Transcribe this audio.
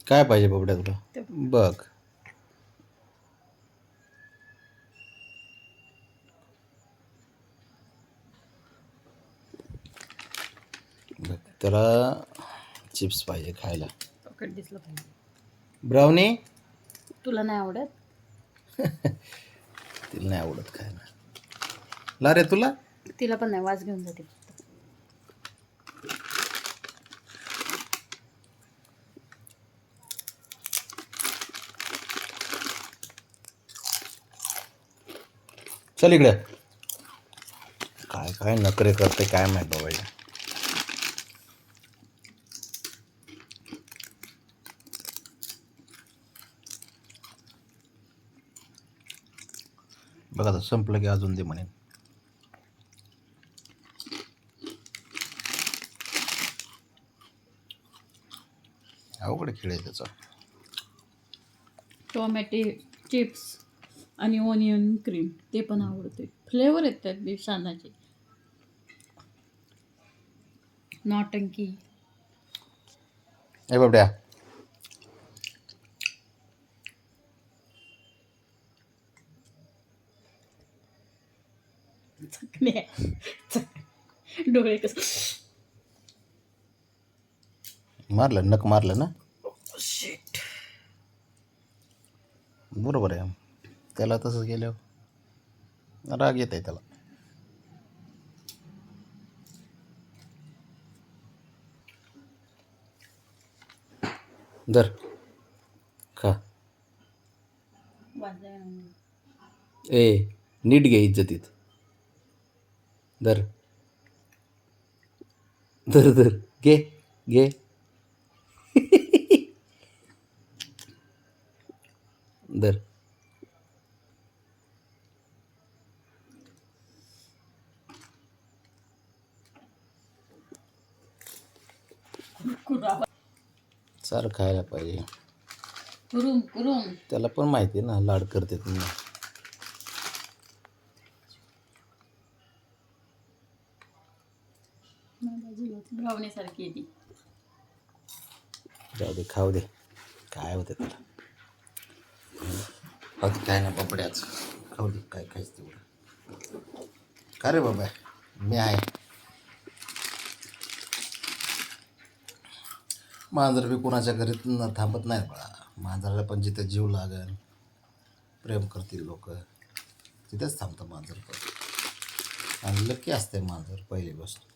काय पाहिजे बाबड्या तुला? बघ बघ, त्याला चिप्स पाहिजे खायला. पॉकेट दिसलं पाहिजे. ब्राउनी तुला नाही आवडत? तिला नाही आवडत खायला. ला रे तुला तिला पण नाही, वास घेऊन जाते. चल इकडे. काय काय नखरे करते काय माहित बाबा. बघा आता संपलं की अजून दे म्हणेन. अवघड खेळ आहे त्याचा. टोमॅटो चिप्स आणि ओनियन क्रीम ते पण आवडते. फ्लेवर आहेत त्यात बी शानाचे. नॉटंकी. ए बाबड्या डोळे कस मारलं, नक मारलं ना. शिट. बरोबर आहे. त्याला तसंच गेल्यावर राग येत आहे त्याला. दर खा. ए नीट घे इज्जतीत. दर दर दर घे घे. दर सारं खायला पाहिजे. कुरुम कुरुम. त्याला पण माहिती आहे ना लाड करते तुम्ही. ब्राउनी सारखी आहे ती. जाऊ दे खाऊ दे. काय होतं त्याला. बाकी काय ना पापड्याच खाऊ दे. काय खायचं तेवढं. का रे बाबा मी आहे. मांजर बी कोणाच्या घरी थांबत नाही बघा. मांजराला पण जिथे जीव लागेल प्रेम करतील लोक तिथेच थांबतं मांजर पण. आणि लक्की असते मांजर पहिली गोष्ट.